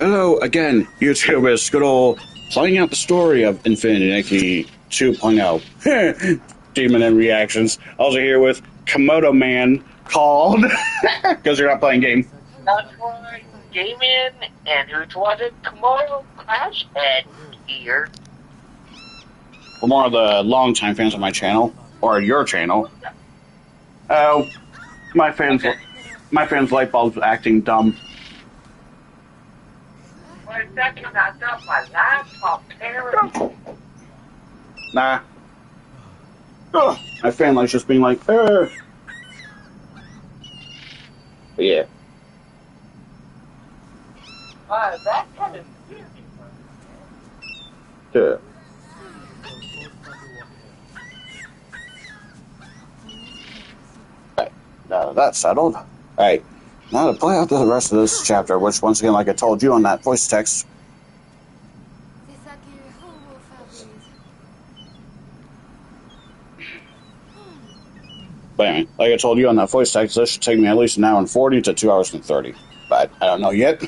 Hello again, YouTubers. Good old playing out the story of Infinity Nikki 2.0. Demon and reactions. Also here with Komodo Man called because you're not playing game. That's right, Damien, and who's wanted tomorrow Crash Head here. For more of the longtime fans of my channel or your channel, oh, my fans, my fans' light bulbs acting dumb. For a second, I thought my laptop terrible. Nah. Ugh, my fan light's just being like, yeah. That kind of weird. Yeah. Right. Now that's settled. Alright. Now to play out the rest of this chapter, which once again, like I told you on that voice text. But anyway, like I told you on that voice text, this should take me at least an hour and 40 to 2 hours and 30. But I don't know yet.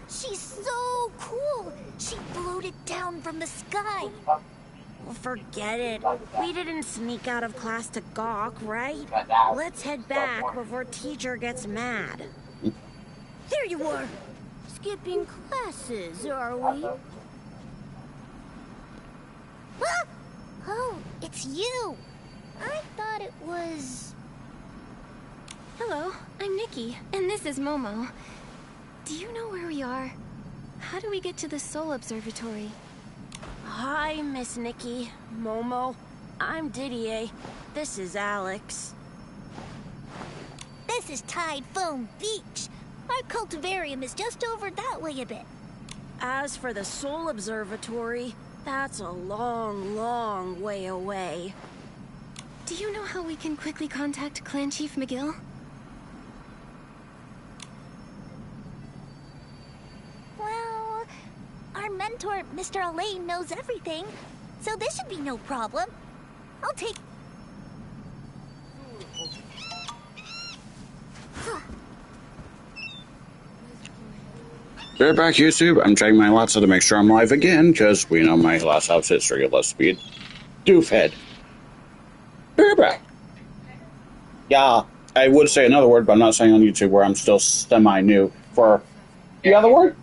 She's so cool. She floated down from the sky. Well, forget it. We didn't sneak out of class to gawk, right? Let's head back before teacher gets mad. There you are. Skipping classes, are we? Ah! Oh, it's you. I thought it was... Hello, I'm Nikki, and this is Momo. Do you know where we are? How do we get to the Soul Observatory? Hi, Miss Nikki. Momo. I'm Didier. This is Alex. This is Typhoon Beach. Our cultivarium is just over that way a bit. As for the Soul Observatory, that's a long, long way away. Do you know how we can quickly contact Clan Chief McGill? Well, our mentor, Mr. Elaine, knows everything, so this should be no problem. I'll take... We're back, YouTube. I'm checking my lots to make sure I'm live again, because we know my last house history of less speed. Doofhead. We're back. Yeah, I would say another word, but I'm not saying on YouTube where I'm still semi-new for the other word.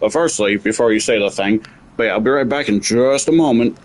But firstly, before you say the thing, but yeah, I'll be right back in just a moment.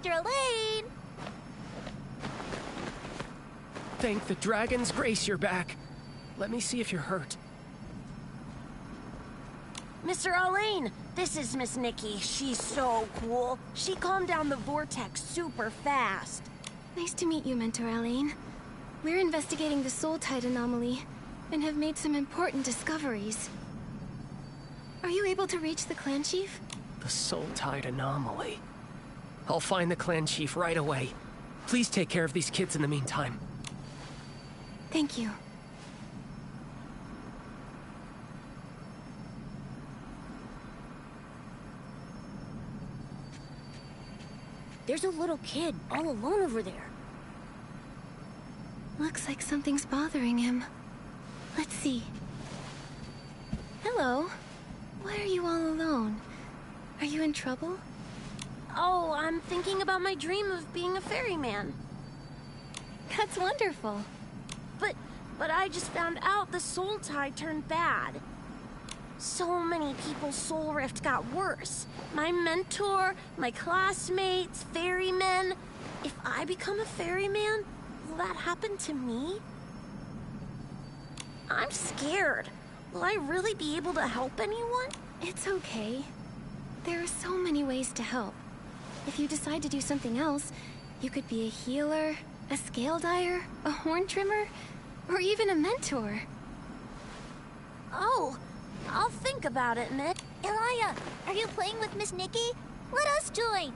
Sister Elaine! Thank the dragon's grace you're back. Let me see if you're hurt. Mr. Elaine, this is Miss Nikki. She's so cool. She calmed down the vortex super fast. Nice to meet you, Mentor Elaine. We're investigating the soul tide anomaly and have made some important discoveries. Are you able to reach the clan chief? The soul tide anomaly. I'll find the clan chief right away. Please take care of these kids in the meantime. Thank you. There's a little kid all alone over there. Looks like something's bothering him. Let's see. Hello. Why are you all alone? Are you in trouble? Oh, I'm thinking about my dream of being a ferryman. That's wonderful. But I just found out the soul tide turned bad. So many people's soul rift got worse. My mentor, my classmates, ferrymen. If I become a ferryman, will that happen to me? I'm scared. Will I really be able to help anyone? It's okay. There are so many ways to help. If you decide to do something else, you could be a healer, a scale dyer, a horn trimmer, or even a mentor. Oh, I'll think about it, Miss. Elia, are you playing with Miss Nikki? Let us join.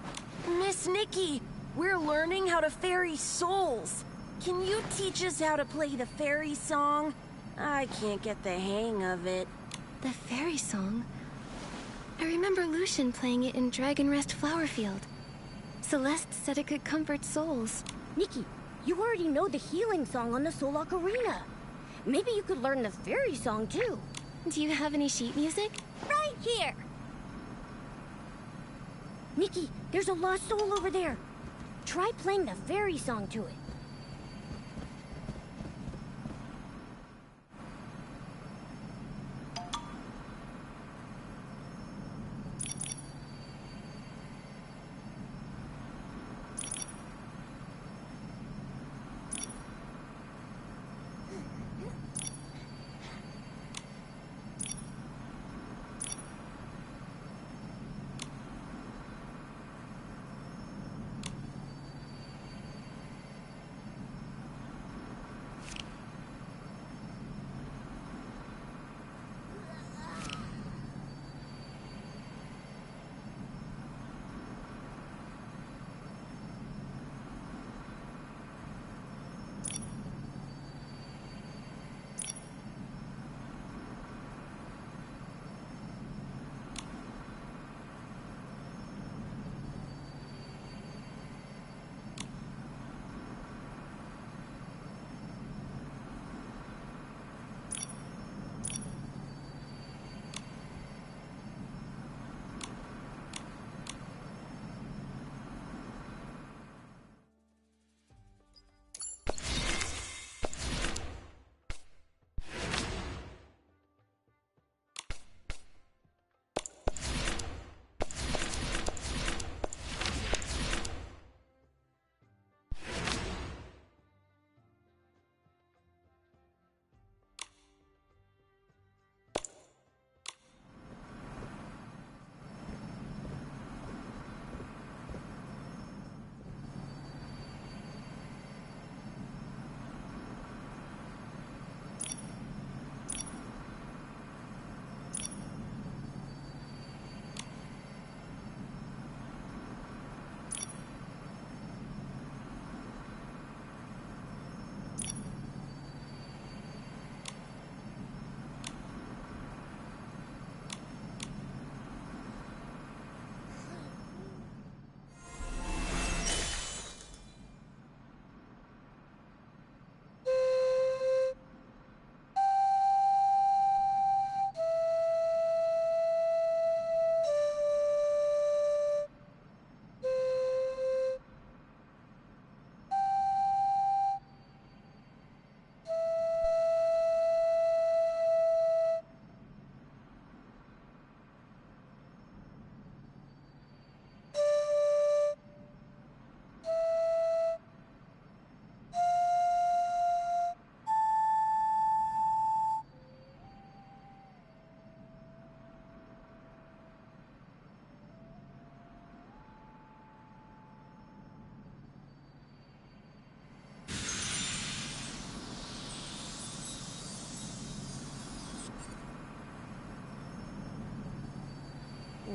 Miss Nikki, we're learning how to ferry souls. Can you teach us how to play the fairy song? I can't get the hang of it. The fairy song? I remember Lucian playing it in Dragon Rest Flowerfield. Celeste said it could comfort souls. Nikki, you already know the healing song on the Soul Ocarina. Maybe you could learn the fairy song too. Do you have any sheet music? Right here. Nikki, there's a lost soul over there. Try playing the fairy song to it.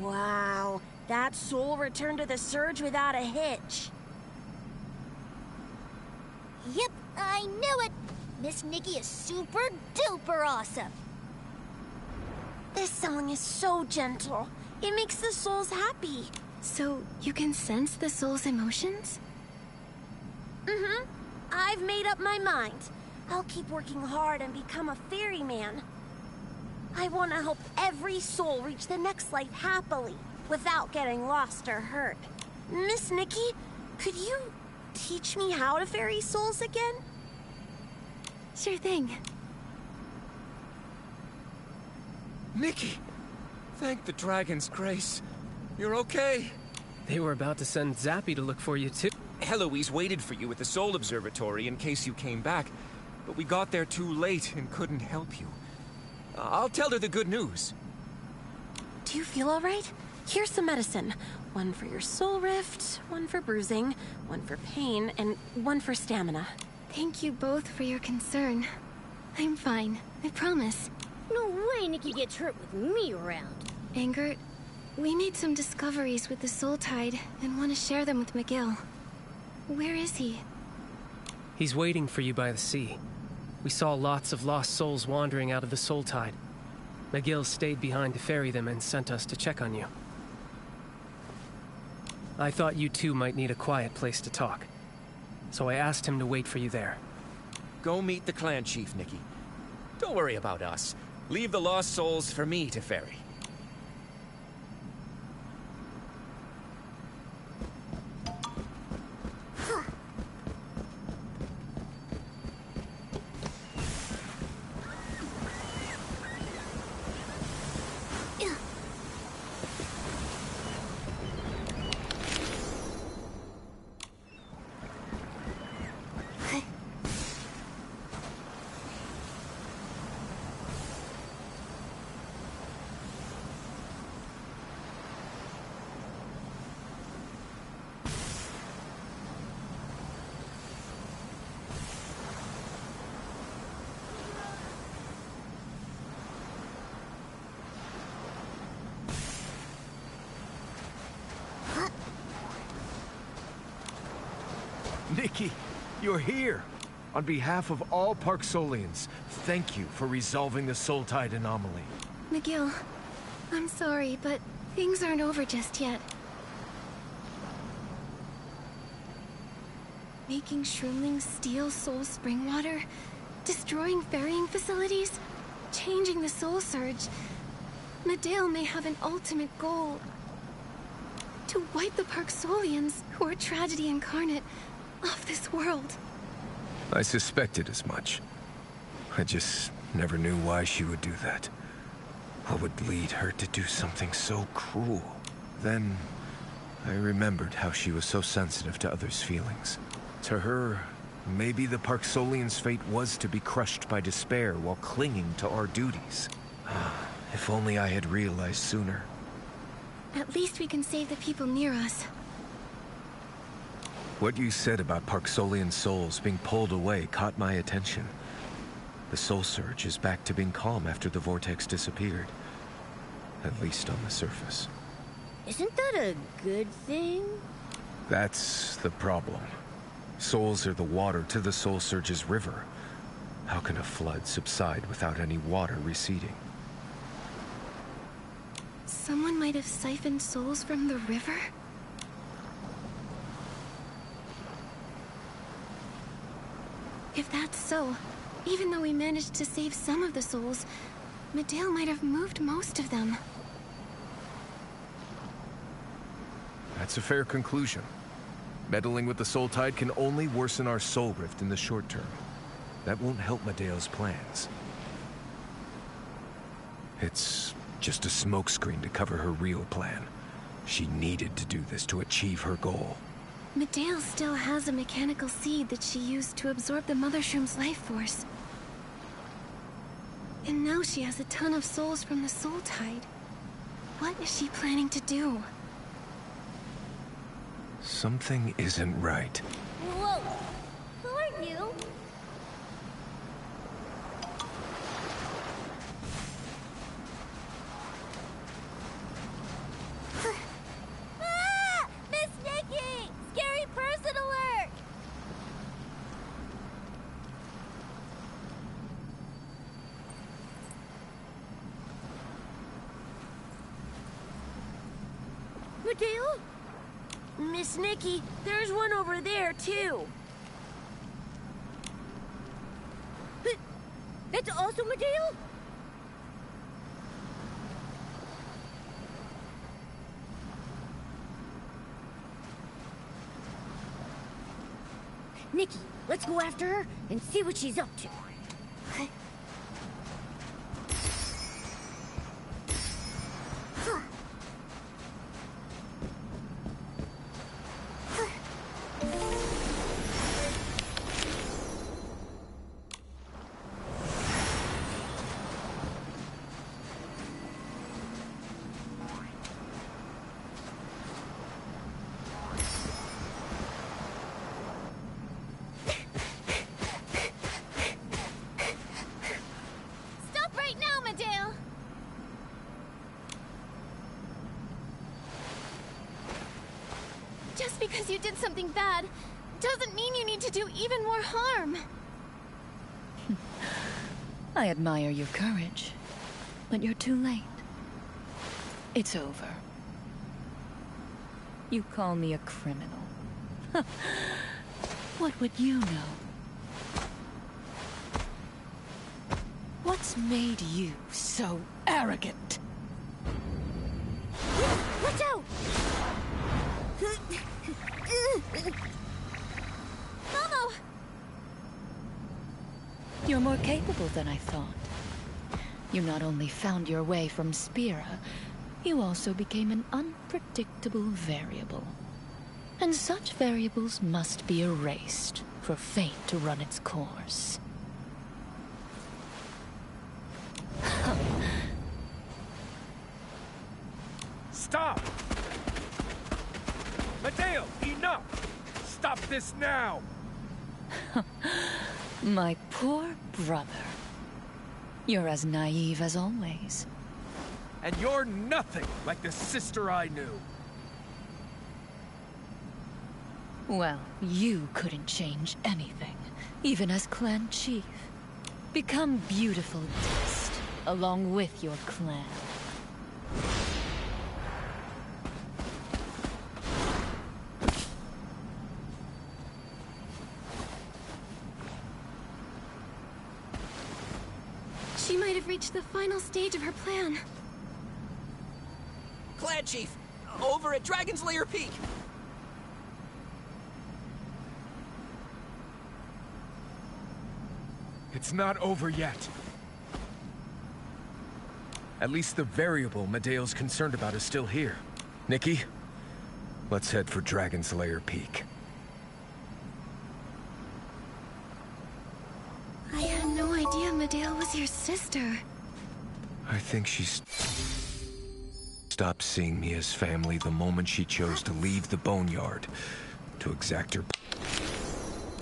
Wow, that soul returned to the surge without a hitch. Yep, I knew it. Miss Nikki is super duper awesome. This song is so gentle. It makes the souls happy. So, you can sense the soul's emotions? Mm-hmm. I've made up my mind. I'll keep working hard and become a ferryman. I want to help every soul reach the next life happily, without getting lost or hurt. Miss Nikki, could you teach me how to ferry souls again? Sure thing. Nikki! Thank the dragon's grace. You're okay. They were about to send Zappy to look for you, too. Heloise waited for you at the Soul Observatory in case you came back, but we got there too late and couldn't help you. I'll tell her the good news. Do you feel all right? Here's some medicine. One for your soul rift, one for bruising, one for pain, and one for stamina. Thank you both for your concern. I'm fine, I promise. No way Nikki gets hurt with me around. Angert, we made some discoveries with the Soul Tide and want to share them with McGill. Where is he? He's waiting for you by the sea. We saw lots of lost souls wandering out of the Soul Tide. McGill stayed behind to ferry them and sent us to check on you. I thought you two might need a quiet place to talk, so I asked him to wait for you there. Go meet the clan chief, Nikki. Don't worry about us. Leave the lost souls for me to ferry. Nikki, you're here. On behalf of all Parksolians, thank you for resolving the Soul Tide anomaly. McGill, I'm sorry, but things aren't over just yet. Making shroomlings steal soul spring water, destroying ferrying facilities, changing the soul surge. Medale may have an ultimate goal. To wipe the Parksolians, who are tragedy incarnate, off this world. I suspected as much. I just never knew why she would do that. What would lead her to do something so cruel? Then, I remembered how she was so sensitive to others' feelings. To her, maybe the Parksolians' fate was to be crushed by despair while clinging to our duties. If only I had realized sooner. At least we can save the people near us. What you said about Parksolian souls being pulled away caught my attention. The soul surge is back to being calm after the vortex disappeared. At least on the surface. Isn't that a good thing? That's the problem. Souls are the water to the soul surge's river. How can a flood subside without any water receding? Someone might have siphoned souls from the river? If that's so, even though we managed to save some of the souls, Medale might have moved most of them. That's a fair conclusion. Meddling with the Soul Tide can only worsen our soul rift in the short term. That won't help Medale's plans. It's just a smokescreen to cover her real plan. She needed to do this to achieve her goal. Medale still has a mechanical seed that she used to absorb the Mother Shroom's life force. And now she has a ton of souls from the Soul Tide. What is she planning to do? Something isn't right. Whoa! Who are you? Mateo? Miss Nikki, there's one over there, too. That's also Mateo? Nikki, let's go after her and see what she's up to. Stop right now, Medale! Just because you did something bad doesn't mean you need to do even more harm. I admire your courage, but you're too late. It's over. You call me a criminal. What would you know? What's made you so arrogant? Watch out! Momo! You're more capable than I thought. You not only found your way from Spira, you also became an unpredictable variable. And such variables must be erased for fate to run its course. Stop! Mateo, enough! Stop this now! My poor brother. You're as naive as always. And you're nothing like the sister I knew. Well, you couldn't change anything, even as clan chief. Become beautiful dust, along with your clan. She might have reached the final stage of her plan. Clan Chief, over at Dragon's Lair Peak. It's not over yet. At least the variable Medeo's concerned about is still here. Nikki, let's head for Dragon's Lair Peak. I had no idea Medale was your sister. I think she's stopped seeing me as family the moment she chose to leave the boneyard to exact her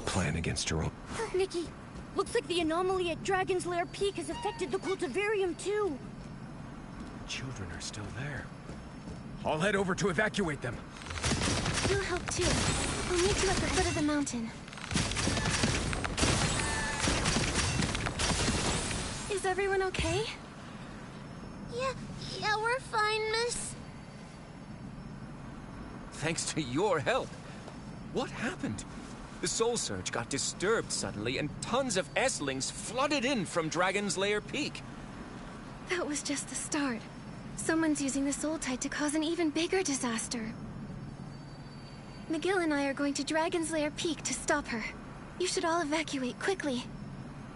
plan against her own. Nikki, looks like the anomaly at Dragon's Lair Peak has affected the cultivarium too. Children are still there. I'll head over to evacuate them. You'll help too. We'll meet you at the foot of the mountain. Is everyone okay? Yeah, we're fine, miss. Thanks to your help. What happened? The soul surge got disturbed suddenly, and tons of S-lings flooded in from Dragon's Lair Peak. That was just the start. Someone's using the soul tide to cause an even bigger disaster. McGill and I are going to Dragon's Lair Peak to stop her. You should all evacuate quickly.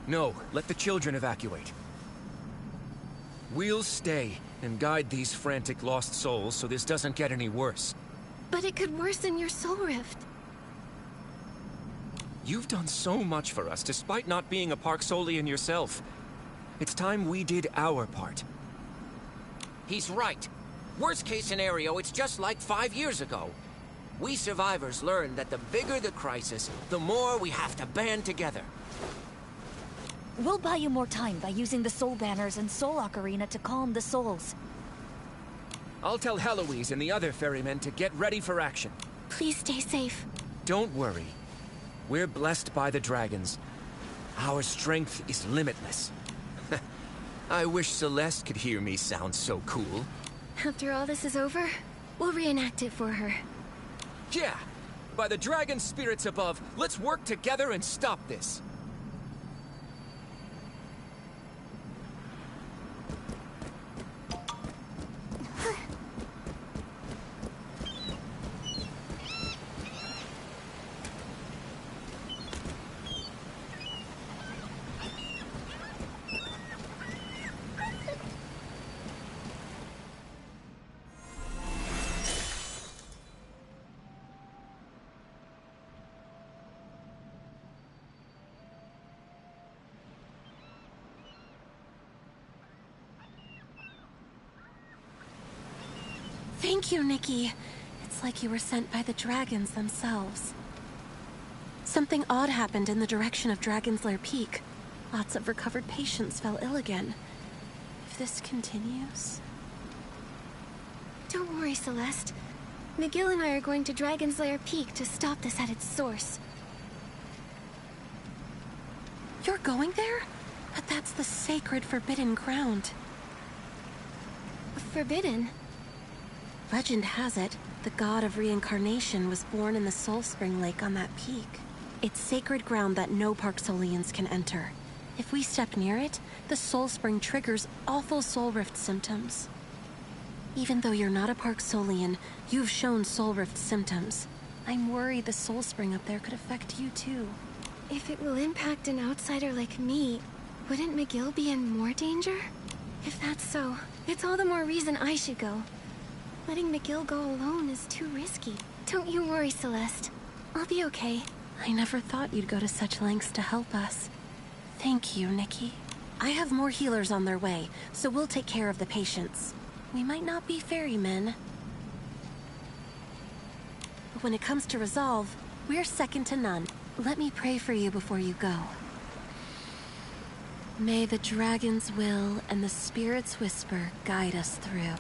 No, let the children evacuate. We'll stay and guide these frantic lost souls so this doesn't get any worse. But it could worsen your soul rift. You've done so much for us despite not being a Park Solian yourself. It's time we did our part. He's right. Worst case scenario, it's just like 5 years ago. We survivors learned that the bigger the crisis, the more we have to band together. We'll buy you more time by using the soul banners and soul ocarina to calm the souls. I'll tell Heloise and the other ferrymen to get ready for action. Please stay safe. Don't worry. We're blessed by the dragons. Our strength is limitless. I wish Celeste could hear me sound so cool. After all this is over, We'll reenact it for her. Yeah! By the dragon spirits above, let's work together and stop this. Thank you, Nikki. It's like you were sent by the dragons themselves. Something odd happened in the direction of Dragon's Lair Peak. Lots of recovered patients fell ill again. If this continues... Don't worry, Celeste. McGill and I are going to Dragon's Lair Peak to stop this at its source. You're going there? But that's the sacred, forbidden ground. Forbidden? Legend has it, the god of reincarnation was born in the Soul Spring Lake on that peak. It's sacred ground that no Parksolians can enter. If we step near it, the Soul Spring triggers awful soul rift symptoms. Even though you're not a Parksolian, you've shown soul rift symptoms. I'm worried the Soul Spring up there could affect you too. If it will impact an outsider like me, wouldn't McGill be in more danger? If that's so, it's all the more reason I should go. Letting McGill go alone is too risky. Don't you worry, Celeste. I'll be okay. I never thought you'd go to such lengths to help us. Thank you, Nikki. I have more healers on their way, so we'll take care of the patients. We might not be ferrymen, but when it comes to resolve, we're second to none. Let me pray for you before you go. May the dragon's will and the spirit's whisper guide us through.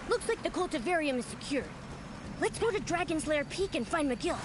Looks like the cultivarium is secured. Let's go to Dragon's Lair Peak and find McGill.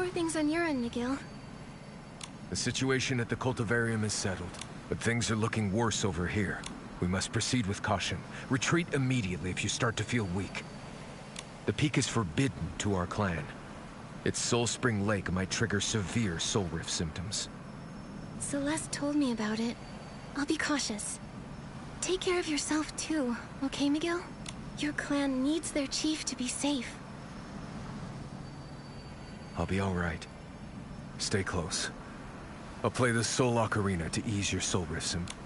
are things on your end, McGill? The situation at the cultivarium is settled, but things are looking worse over here. We must proceed with caution. Retreat immediately if you start to feel weak. The peak is forbidden to our clan. Its Soul Spring Lake might trigger severe soul rift symptoms. Celeste told me about it. I'll be cautious. Take care of yourself too, okay, McGill? Your clan needs their chief to be safe. I'll be all right. Stay close. I'll play the Soul Ocarina to ease your soul rift symptoms.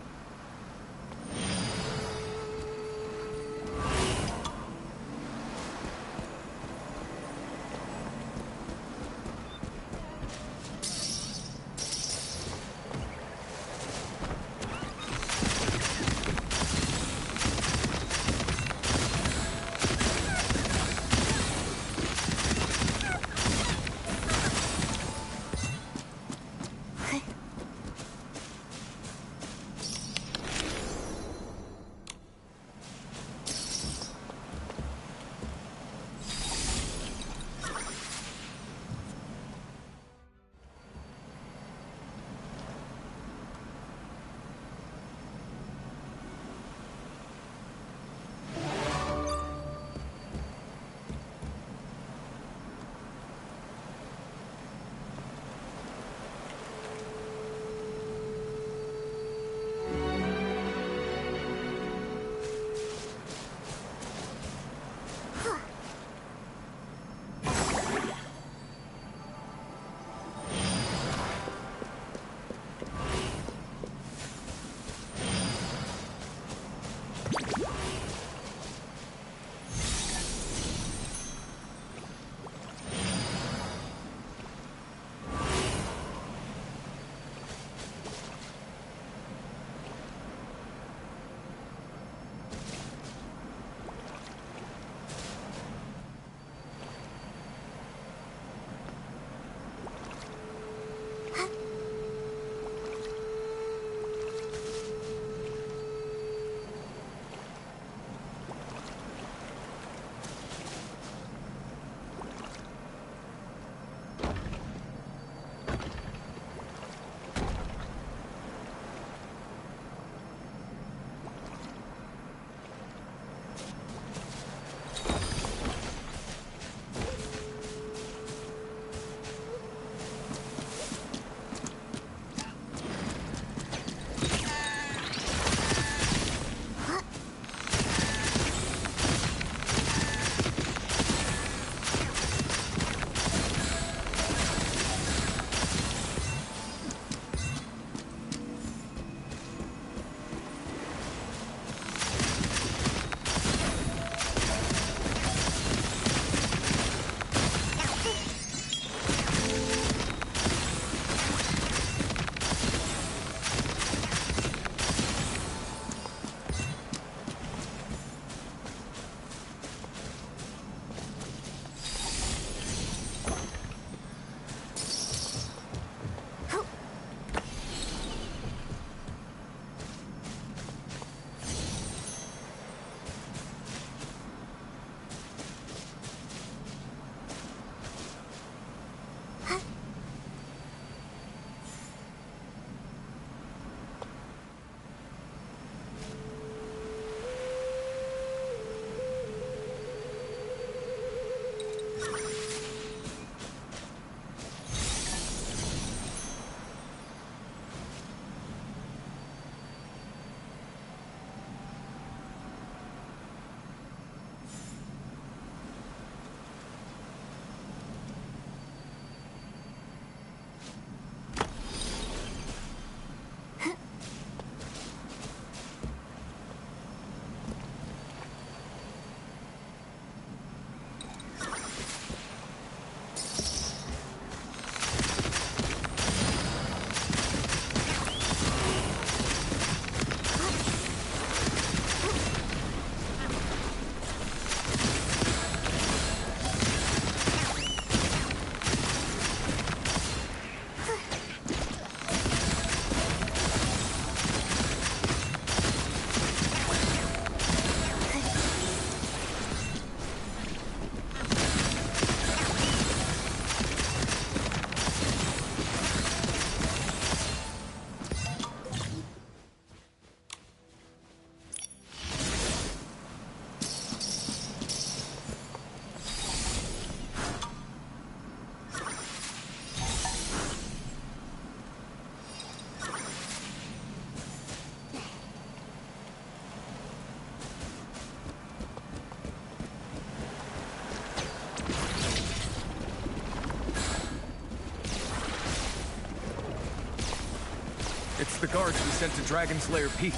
It's the guards we sent to Dragon's Lair Peak.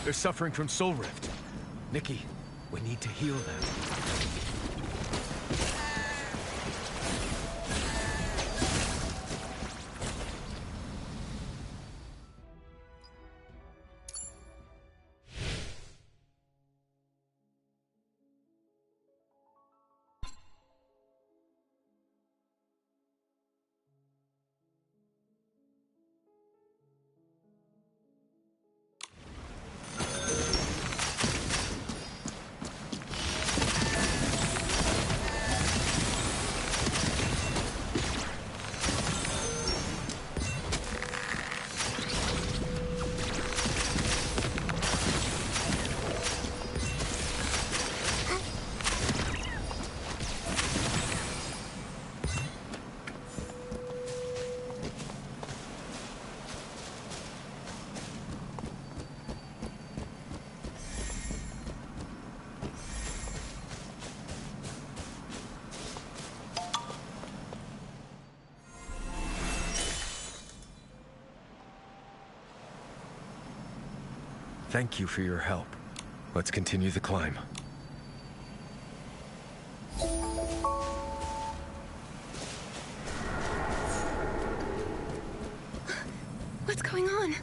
They're suffering from Soul Rift. Nikki, we need to heal them. Thank you for your help. Let's continue the climb. What's going on?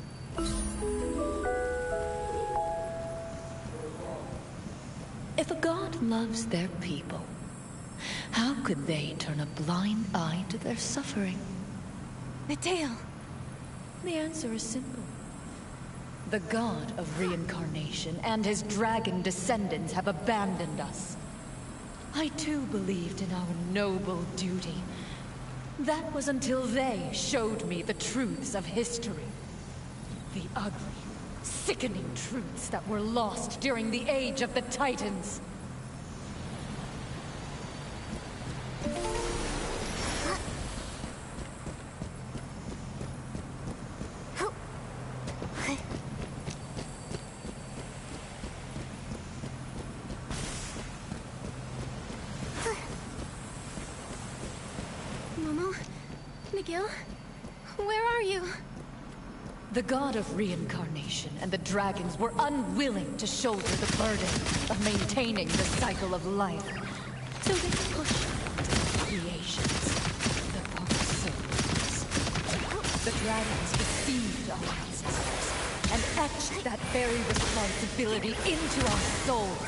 If a god loves their people, how could they turn a blind eye to their suffering? The tail. The answer is simple. The god of reincarnation and his dragon descendants have abandoned us. I too believed in our noble duty. That was until they showed me the truths of history. The ugly, sickening truths that were lost during the age of the Titans. Where are you? The god of reincarnation and the dragons were unwilling to shoulder the burden of maintaining the cycle of life. So they pushed the creations, the dark souls. The dragons deceived our ancestors and etched that very responsibility into our souls.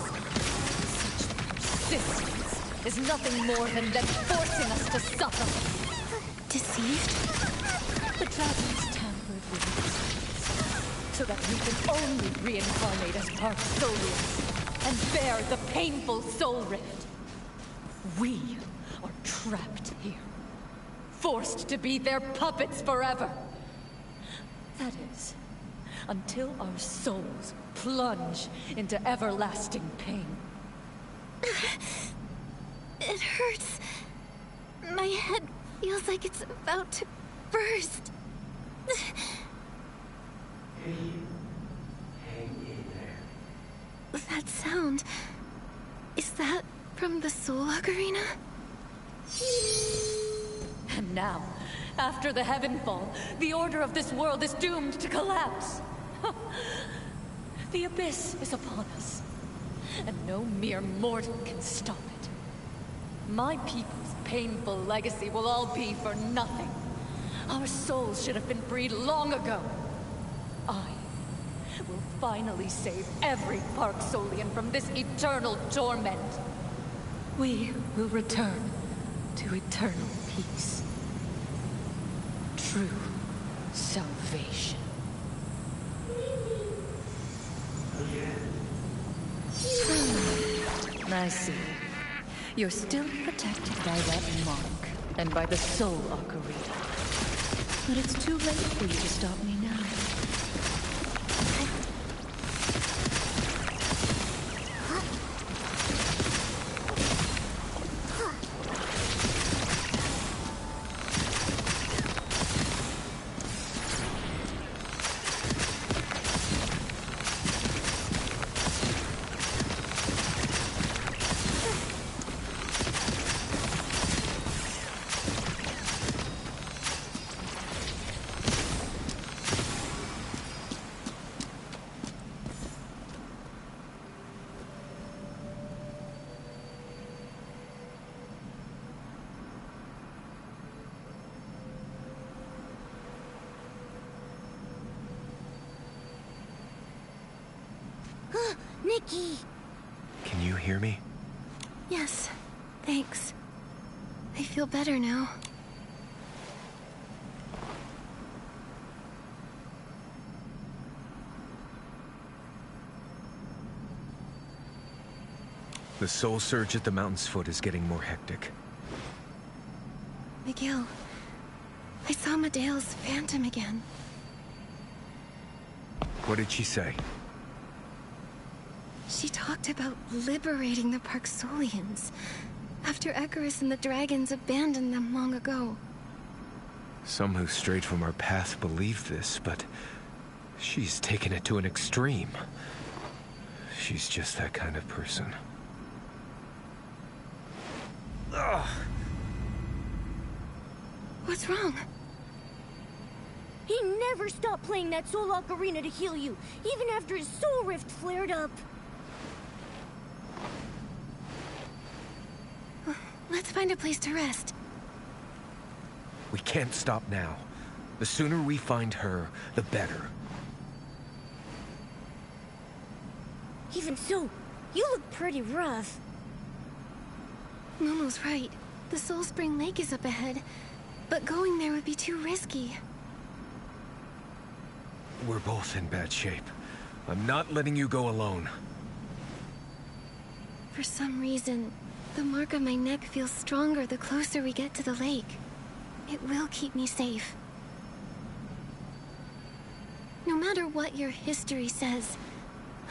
Such persistence is nothing more than them forcing us to suffer. Deceived? The dragons tampered with us, so that we can only reincarnate as Parksolians and bear the painful soul rift. We are trapped here, forced to be their puppets forever. That is, until our souls plunge into everlasting pain. It hurts. My head feels like it's about to burst. That sound... is that from the Soul Ocarina? And now, after the Heavenfall, the order of this world is doomed to collapse. The abyss is upon us, and no mere mortal can stop it. My people's painful legacy will all be for nothing. Our souls should have been freed long ago. I will finally save every Parksolian from this eternal torment. We will return to eternal peace. True salvation. I see. You're still protected by that mark, and by the Soul Ocarina. But it's too late for you to stop me now. Nikki! Can you hear me? Yes, thanks. I feel better now. The soul surge at the mountain's foot is getting more hectic. Miguel, I saw Medea's phantom again. What did she say? She talked about liberating the Parksolians after Icarus and the dragons abandoned them long ago. Some who strayed from our path believe this, but she's taken it to an extreme. She's just that kind of person. Ugh. What's wrong? He never stopped playing that soul ocarina to heal you, even after his soul rift flared up. Let's find a place to rest. We can't stop now. The sooner we find her, the better. Even so, you look pretty rough. Momo's right. The Soul Spring Lake is up ahead, but going there would be too risky. We're both in bad shape. I'm not letting you go alone. For some reason, the mark on my neck feels stronger the closer we get to the lake. It will keep me safe. No matter what your history says,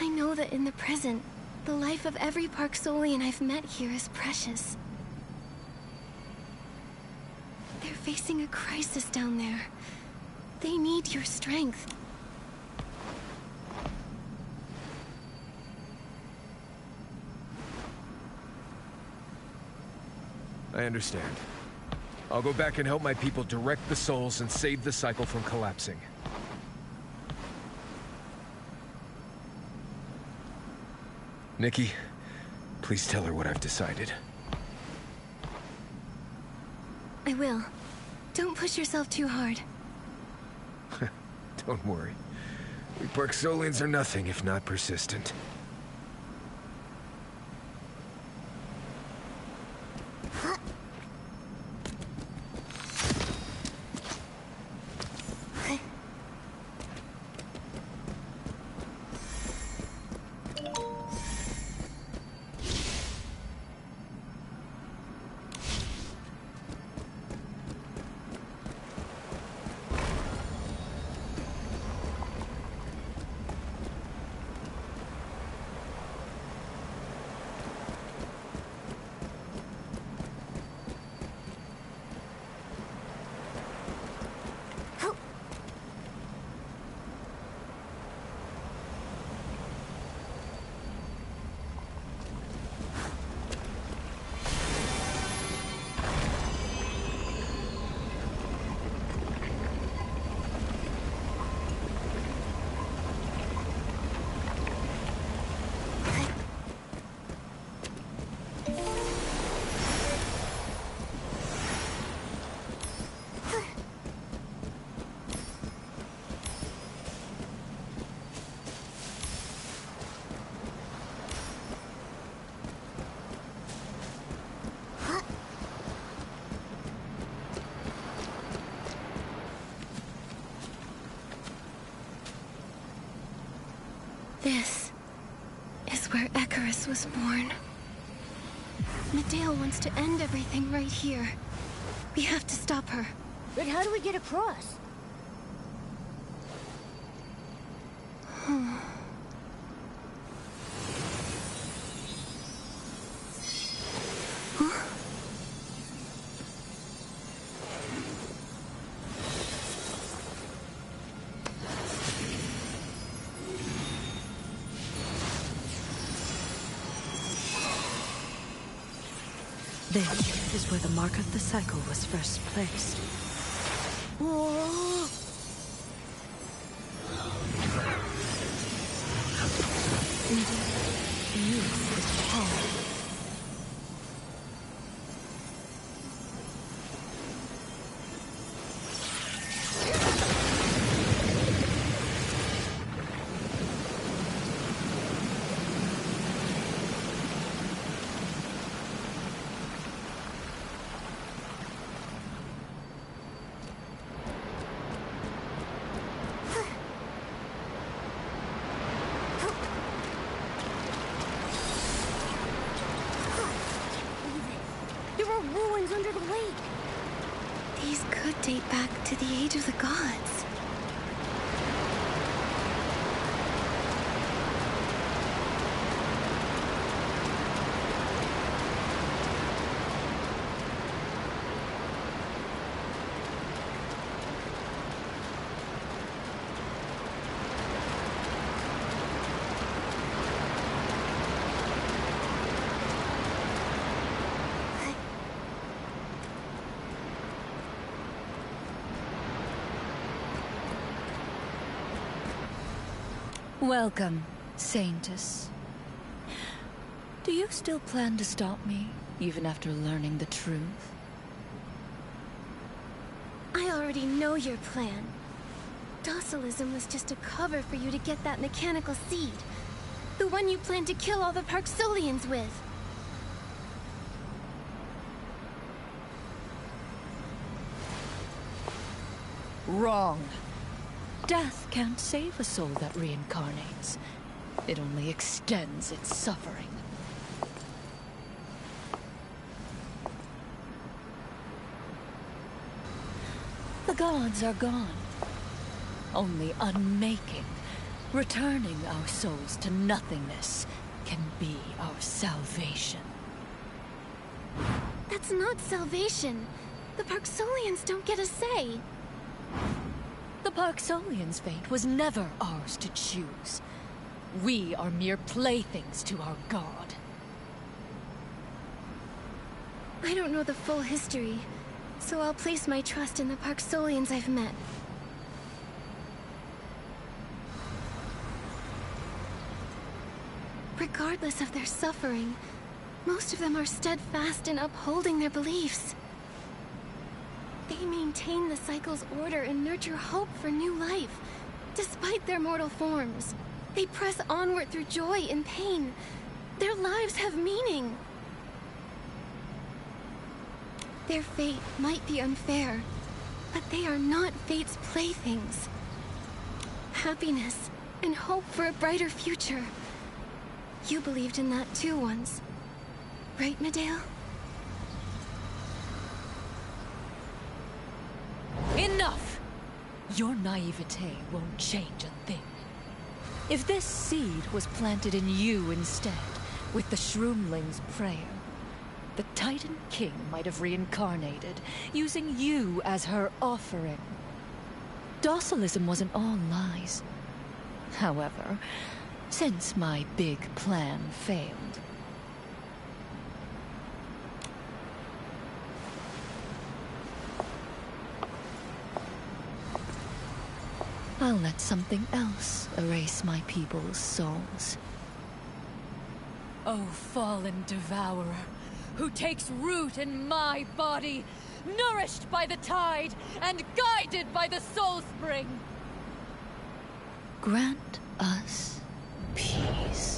I know that in the present, the life of every Parksolian I've met here is precious. They're facing a crisis down there. They need your strength. I understand. I'll go back and help my people direct the souls and save the cycle from collapsing. Nikki, please tell her what I've decided. I will. Don't push yourself too hard. Don't worry. We Parksolians are nothing if not persistent. This is where Icarus was born. Medea wants to end everything right here. We have to stop her. But how do we get across? This is where the mark of the cycle was first placed. Whoa! Indeed, youth is power. ruins under the lake. These could date back to the age of the gods. Welcome, Saintess. Do you still plan to stop me, even after learning the truth? I already know your plan. Docilism was just a cover for you to get that mechanical seed. The one you planned to kill all the Parksolians with. Wrong. Death can't save a soul that reincarnates. It only extends its suffering. The gods are gone. Only unmaking, returning our souls to nothingness, can be our salvation. That's not salvation. The Parksolians don't get a say. The Parksolians' fate was never ours to choose. We are mere playthings to our god. I don't know the full history, so I'll place my trust in the Parksolians I've met. Regardless of their suffering, most of them are steadfast in upholding their beliefs. They maintain the cycle's order and nurture hope for new life, despite their mortal forms. They press onward through joy and pain. Their lives have meaning. Their fate might be unfair, but they are not fate's playthings. Happiness and hope for a brighter future. You believed in that too once, right, Medale? Enough! Your naivete won't change a thing. If this seed was planted in you instead, with the Shroomling's prayer, the Titan King might have reincarnated, using you as her offering. Docilism wasn't all lies. However, since my big plan failed, I'll let something else erase my people's souls. Oh, fallen devourer, who takes root in my body, nourished by the tide and guided by the soul spring. Grant us peace.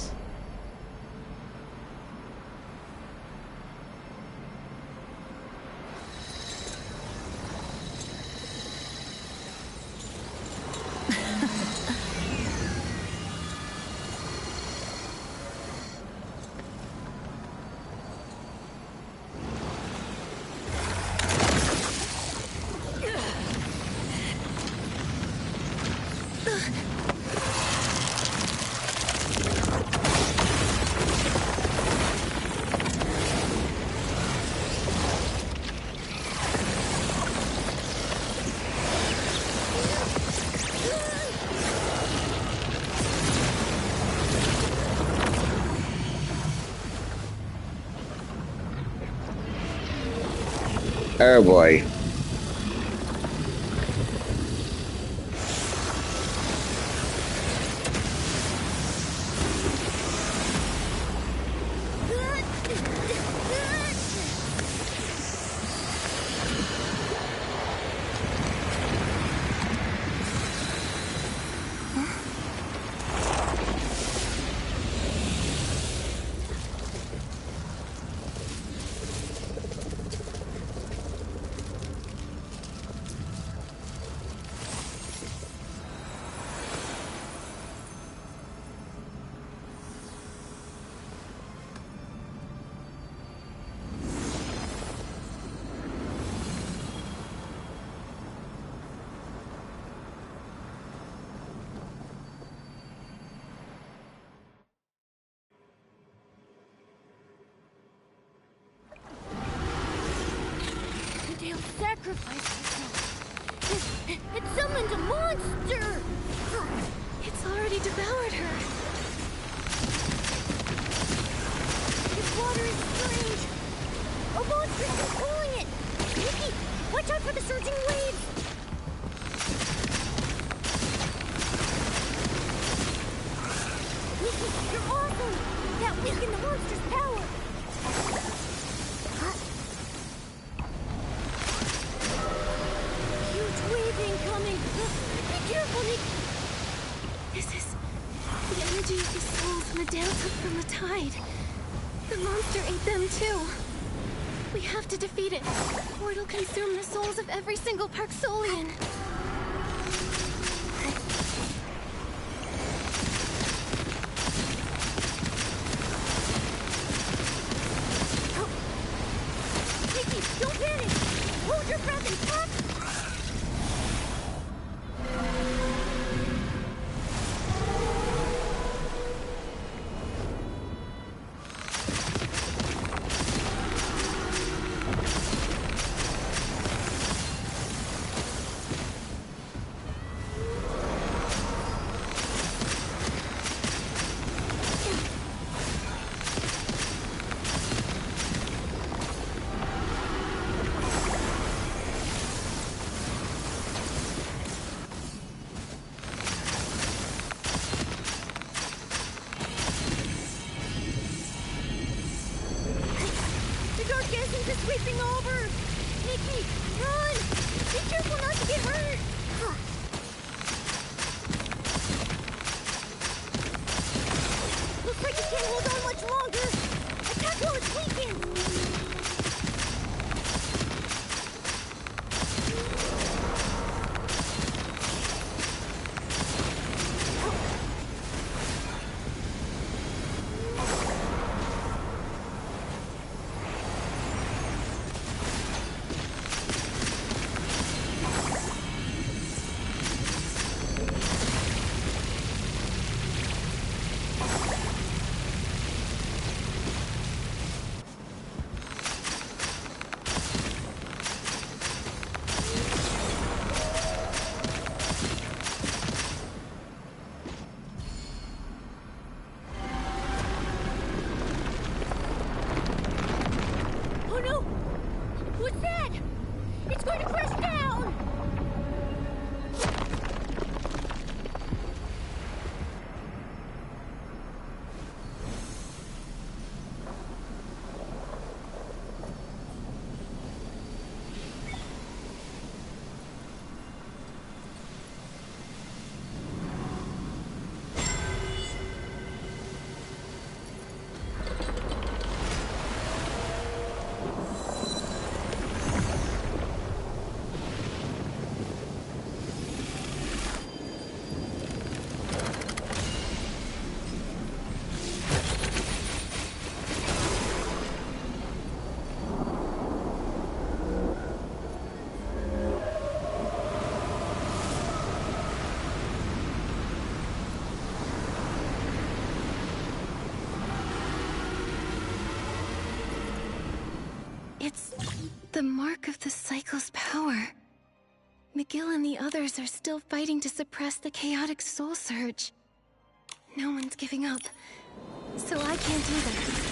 Oh boy. It summoned a monster! It's already devoured her. This water is strange. A monster's controlling it! Nikki, watch out for the surging waves! Nikki, you're awesome! That weakened the monster's power! Huge wave incoming! Be careful, Nikki! This is the energy of the souls Medale took from the tide. The monster ate them too. We have to defeat it, or it'll consume the souls of every single Parksolian. Nikki, don't panic! Hold your breath and tap! The dark essence is sweeping over! Nikki, run! Be careful not to get hurt! Looks like it can't hold on much longer! Attack while it's weakened! Oh no! What's that? It's going to crash down! It's the mark of the cycle's power. McGill and the others are still fighting to suppress the chaotic soul surge. No one's giving up, so I can't either.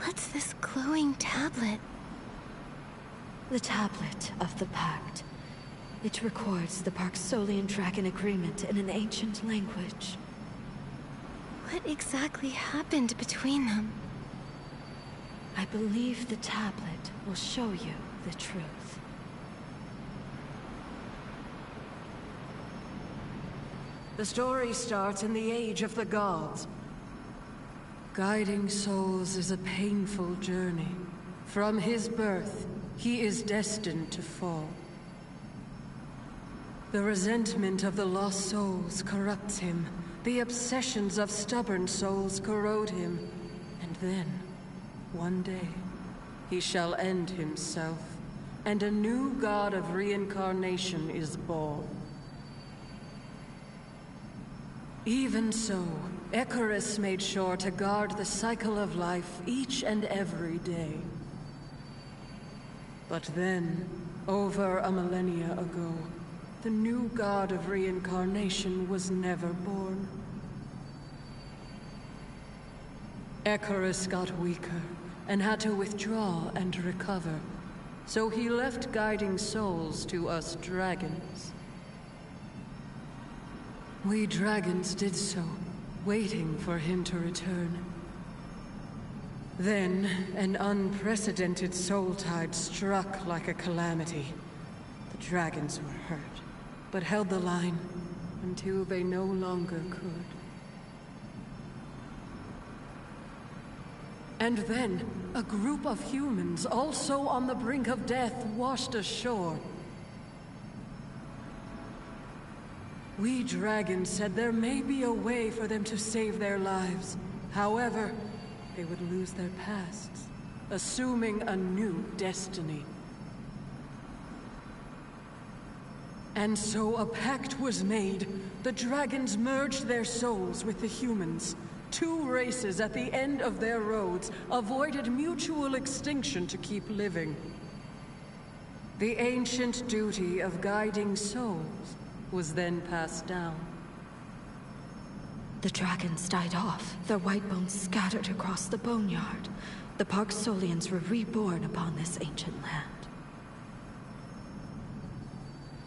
What's this glowing tablet? The tablet of the Pact. It records the Parksolian Dragon Agreement in an ancient language. What exactly happened between them? I believe the tablet will show you the truth. The story starts in the Age of the Gods. Guiding souls is a painful journey. From his birth, he is destined to fall. The resentment of the lost souls corrupts him. The obsessions of stubborn souls corrode him. And then, one day, he shall end himself, and a new god of reincarnation is born. Even so, Icarus made sure to guard the cycle of life each and every day. But then, over a millennia ago, the new god of reincarnation was never born. Icarus got weaker and had to withdraw and recover, so he left guiding souls to us dragons. We dragons did so, waiting for him to return. Then, an unprecedented soul tide struck like a calamity. The dragons were hurt, but held the line until they no longer could. And then, a group of humans, also on the brink of death, washed ashore. We dragons said there may be a way for them to save their lives. However, they would lose their pasts, assuming a new destiny. And so a pact was made. The dragons merged their souls with the humans. Two races at the end of their roads avoided mutual extinction to keep living. The ancient duty of guiding souls was then passed down. The dragons died off, their white bones scattered across the boneyard. The Parksolians were reborn upon this ancient land.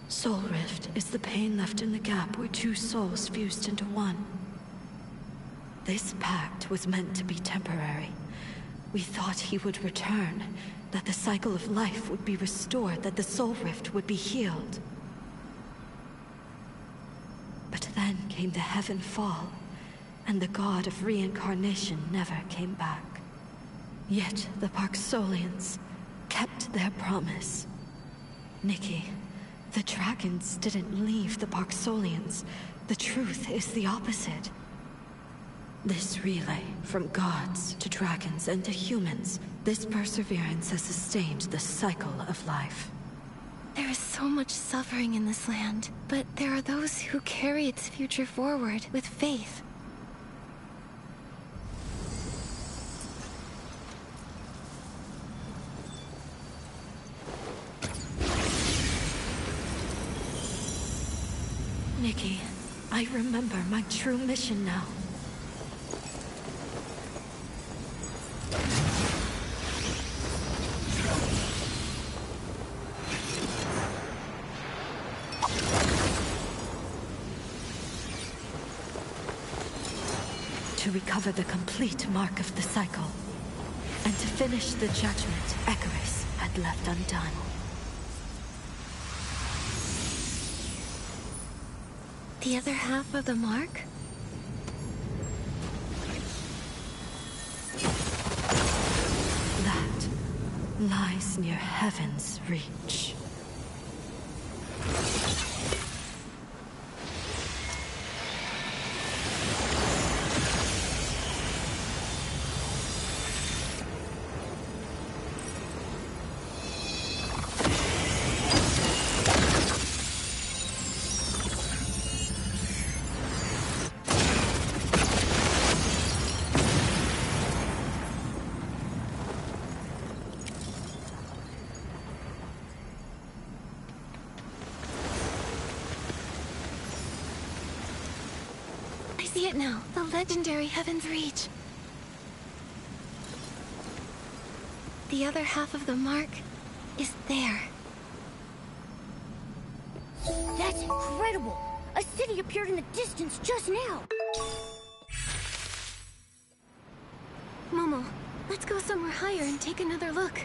Soul Rift is the pain left in the gap where two souls fused into one. This pact was meant to be temporary. We thought he would return, that the cycle of life would be restored, that the Soul Rift would be healed. But then came the Heaven Fall, and the god of reincarnation never came back. Yet the Parksolians kept their promise. Nikki, the dragons didn't leave the Parksolians. The truth is the opposite. This relay, from gods to dragons and to humans, this perseverance has sustained the cycle of life. There is so much suffering in this land, but there are those who carry its future forward with faith. Nikki, I remember my true mission now. To recover the complete mark of the cycle, and to finish the judgment Icarus had left undone. The other half of the mark? That lies near heaven's reach. I see it now. The legendary Heaven's Reach. The other half of the mark is there. That's incredible! A city appeared in the distance just now! Momo, let's go somewhere higher and take another look.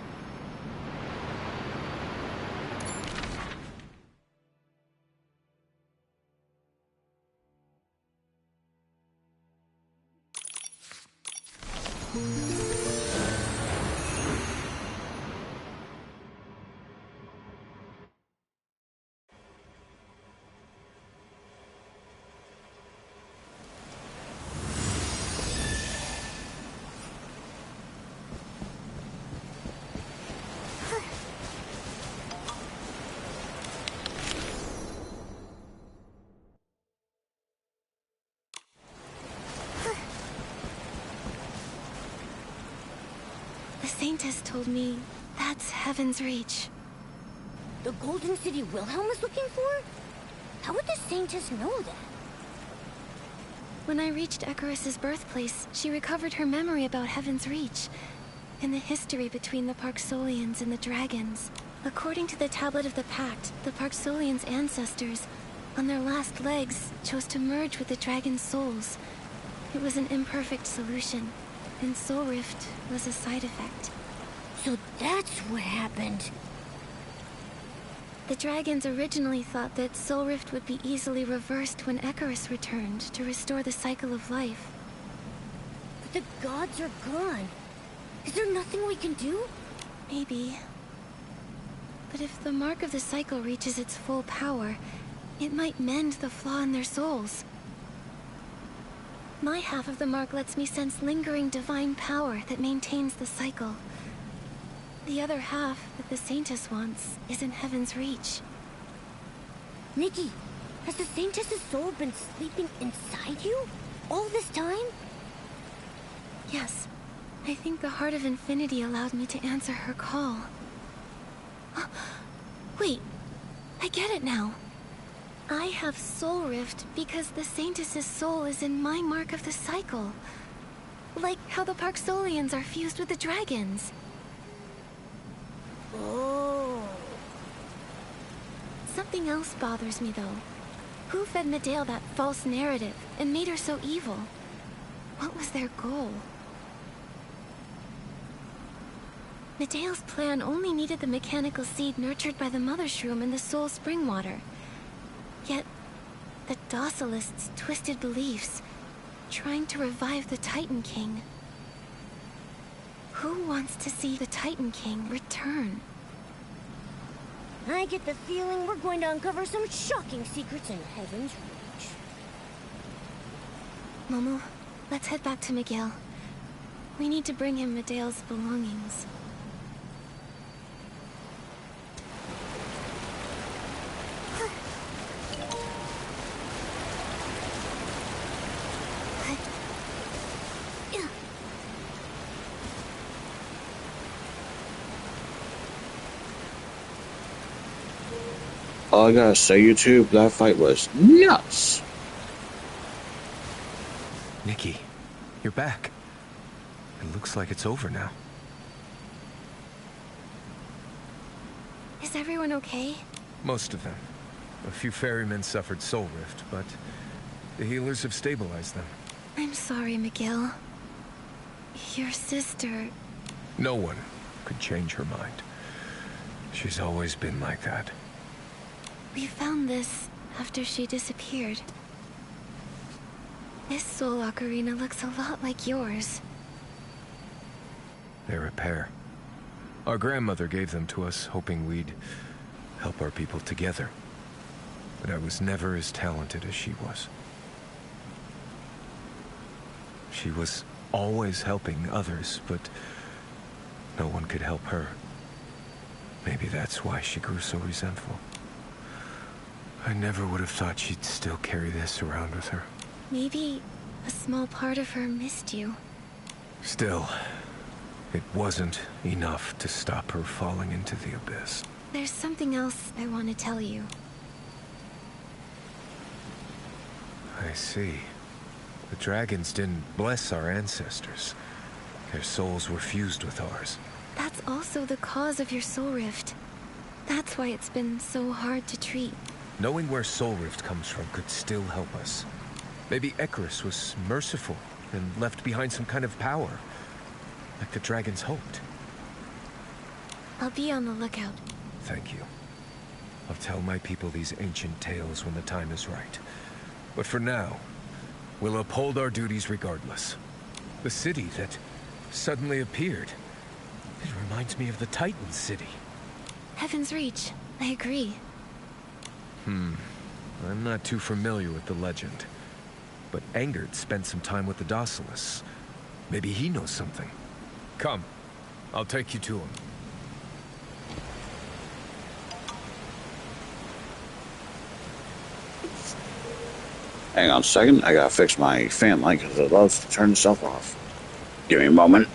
The Saintess told me that's Heaven's Reach. The Golden City Wilhelm was looking for? How would the Saintess know that? When I reached Icarus's birthplace, she recovered her memory about Heaven's Reach and the history between the Parksolians and the dragons. According to the Tablet of the Pact, the Parksolians' ancestors, on their last legs, chose to merge with the dragon's souls. It was an imperfect solution, and Soul Rift was a side effect. So that's what happened. The dragons originally thought that Soul Rift would be easily reversed when Icarus returned to restore the cycle of life. But the gods are gone. Is there nothing we can do? Maybe. But if the mark of the cycle reaches its full power, it might mend the flaw in their souls. My half of the mark lets me sense lingering divine power that maintains the cycle. The other half that the Saintess wants is in Heaven's Reach. Nikki, has the Saintess's soul been sleeping inside you? All this time? Yes. I think the Heart of Infinity allowed me to answer her call. Wait, I get it now. I have Soul Rift because the Saintess's soul is in my mark of the cycle. Like how the Parksolians are fused with the dragons. Oh. Something else bothers me though. Who fed Medale that false narrative and made her so evil? What was their goal? Medale's plan only needed the mechanical seed nurtured by the Mother Shroom and the Soul Spring Water. Yet, the Docilists' twisted beliefs, trying to revive the Titan King. Who wants to see the Titan King return? I get the feeling we're going to uncover some shocking secrets in Heaven's Reach. Momo, let's head back to Miguel. We need to bring him Medale's belongings. All I gotta say, YouTube, that fight was nuts. Nikki, you're back. It looks like it's over now. Is everyone okay? Most of them. A few ferrymen suffered soul rift, but the healers have stabilized them. I'm sorry, Miguel. Your sister... No one could change her mind. She's always been like that. We found this after she disappeared. This soul ocarina looks a lot like yours. They're a pair. Our grandmother gave them to us, hoping we'd help our people together. But I was never as talented as she was. She was always helping others, but no one could help her. Maybe that's why she grew so resentful. I never would have thought she'd still carry this around with her. Maybe a small part of her missed you. Still, it wasn't enough to stop her falling into the abyss. There's something else I want to tell you. I see. The dragons didn't bless our ancestors. Their souls were fused with ours. That's also the cause of your soul rift. That's why it's been so hard to treat. Knowing where soul rift comes from could still help us. Maybe Icarus was merciful and left behind some kind of power, like the dragons hoped. I'll be on the lookout. Thank you. I'll tell my people these ancient tales when the time is right. But for now, we'll uphold our duties regardless. The city that suddenly appeared, it reminds me of the Titan city. Heaven's Reach. I agree. I'm not too familiar with the legend. But Engard spent some time with the Docilis. Maybe he knows something. Come, I'll take you to him. Hang on a second, I gotta fix my fan light because it loves to turn itself off. Give me a moment.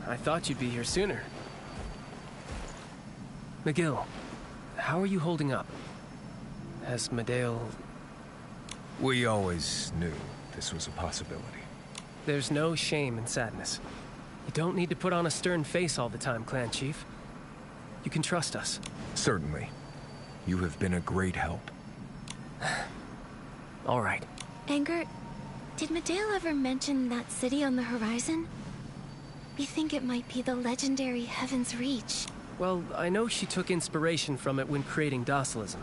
I thought you'd be here sooner. McGill, how are you holding up? Has Medale... We always knew this was a possibility. There's no shame in sadness. You don't need to put on a stern face all the time, Clan Chief. You can trust us. Certainly. You have been a great help. All right. Engard, did Medale ever mention that city on the horizon? We think it might be the legendary Heaven's Reach. Well, I know she took inspiration from it when creating docilism.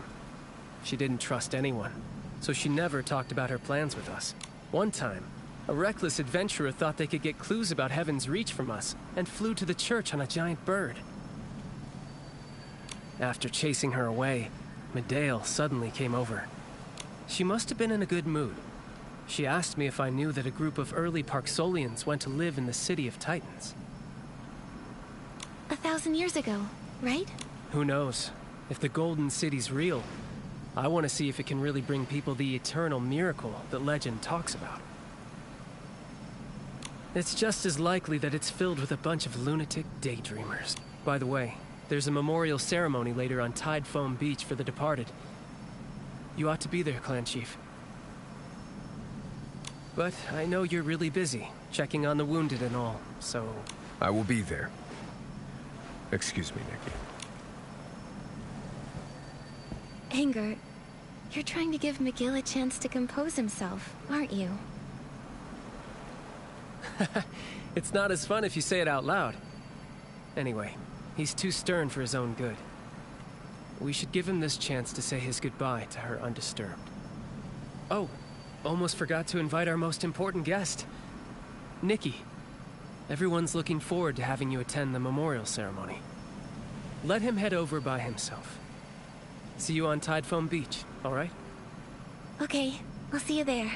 She didn't trust anyone, so she never talked about her plans with us. One time, a reckless adventurer thought they could get clues about Heaven's Reach from us, and flew to the church on a giant bird. After chasing her away, Medale suddenly came over. She must have been in a good mood. She asked me if I knew that a group of early Parksolians went to live in the City of Titans. 1,000 years ago, right? Who knows? If the Golden City's real, I want to see if it can really bring people the eternal miracle that legend talks about. It's just as likely that it's filled with a bunch of lunatic daydreamers. By the way, there's a memorial ceremony later on Tide Foam Beach for the departed. You ought to be there, Clan Chief. But I know you're really busy, checking on the wounded and all, so... I will be there. Excuse me, Nikki. Anger, you're trying to give McGill a chance to compose himself, aren't you? It's not as fun if you say it out loud. Anyway, he's too stern for his own good. We should give him this chance to say his goodbye to her undisturbed. Oh, almost forgot to invite our most important guest. Nikki. Everyone's looking forward to having you attend the memorial ceremony. Let him head over by himself. See you on Tide Foam Beach, all right? Okay, I'll see you there.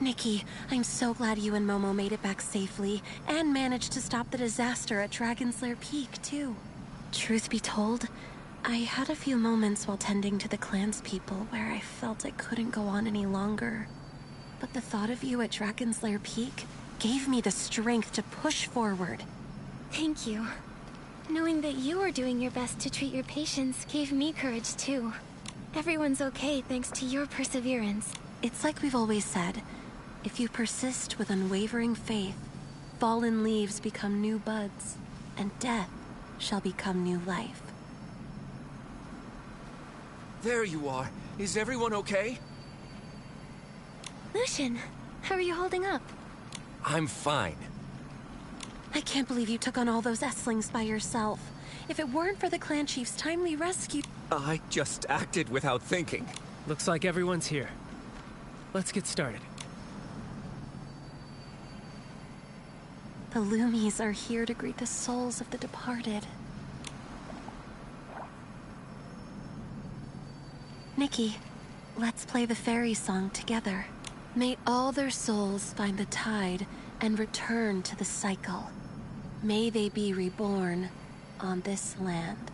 Nikki, I'm so glad you and Momo made it back safely, and managed to stop the disaster at Dragon's Lair Peak, too. Truth be told, I had a few moments while tending to the clanspeople where I felt it couldn't go on any longer. But the thought of you at Dragon's Lair Peak gave me the strength to push forward. Thank you. Knowing that you were doing your best to treat your patients gave me courage, too. Everyone's okay thanks to your perseverance. It's like we've always said. If you persist with unwavering faith, fallen leaves become new buds, and death shall become new life. There you are. Is everyone okay? Lucian, how are you holding up? I'm fine. I can't believe you took on all those Esslings by yourself. If it weren't for the clan chief's timely rescue... I just acted without thinking. Looks like everyone's here. Let's get started. The Loomies are here to greet the souls of the departed. Nikki, let's play the fairy song together. May all their souls find the tide and return to the cycle. May they be reborn on this land.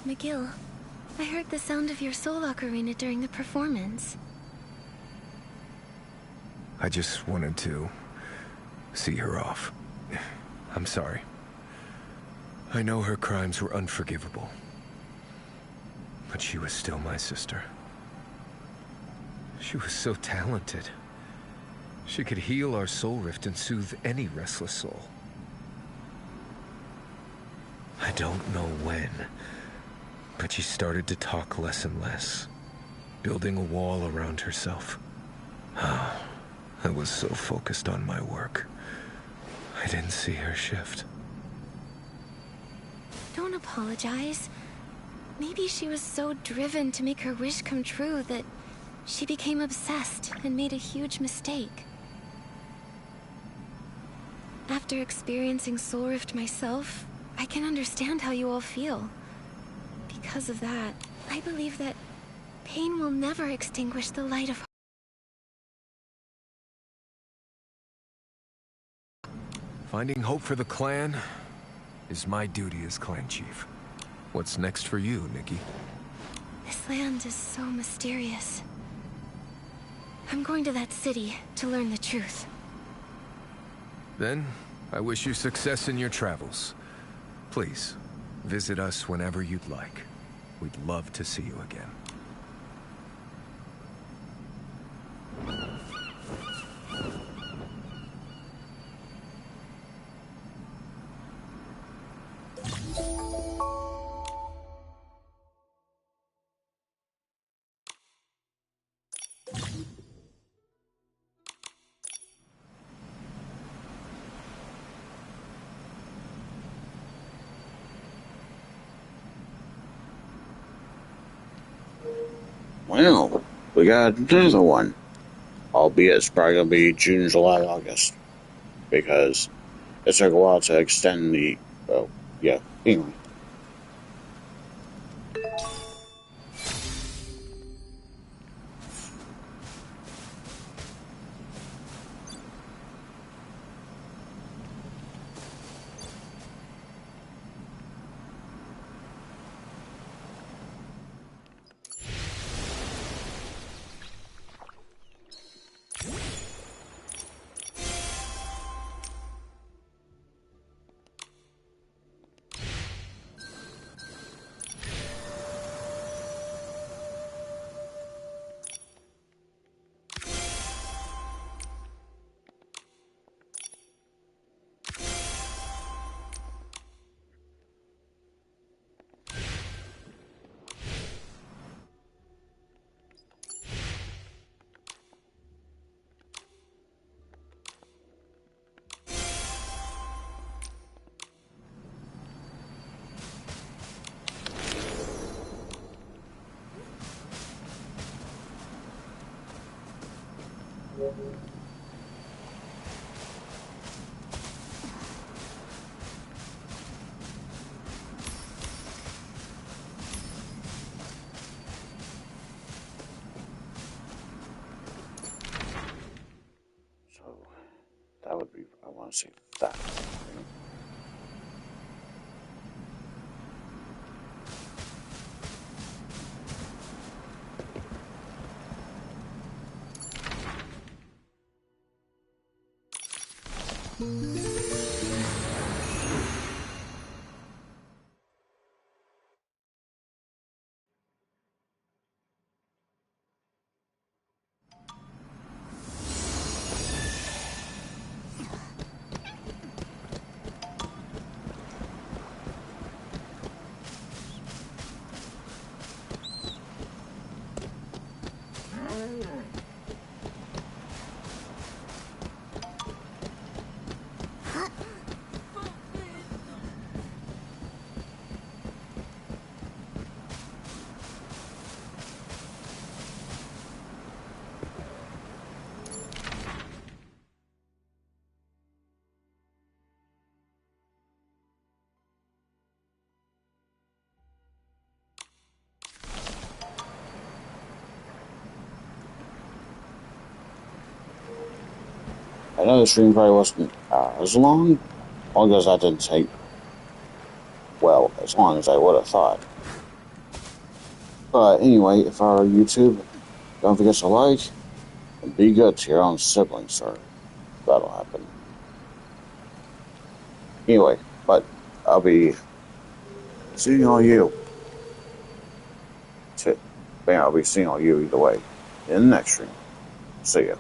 McGill, I heard the sound of your soul ocarina during the performance. I just wanted to see her off. I'm sorry. I know her crimes were unforgivable, but she was still my sister. She was so talented. She could heal our soul rift and soothe any restless soul. I don't know when, but she started to talk less and less, building a wall around herself. I was so focused on my work, I didn't see her shift. Don't apologize. Maybe she was so driven to make her wish come true that she became obsessed and made a huge mistake. After experiencing Soul Rift myself, I can understand how you all feel. Because of that, I believe that pain will never extinguish the light of hope. Finding hope for the clan is my duty as clan chief. What's next for you, Nikki? This land is so mysterious. I'm going to that city to learn the truth. Then, I wish you success in your travels. Please, visit us whenever you'd like. We'd love to see you again. Well, we got another one. Albeit it's probably going to be June, July, August. Because it took a while to extend the... Well, yeah, anyway. So that would be, I want to see that. I know the stream probably wasn't as long as that didn't take, well, as long as I would have thought. But anyway, if our YouTube, don't forget to like and be good to your own siblings, or that'll happen. Anyway, but I'll be seeing all you. I'll be seeing all you either way in the next stream. See ya.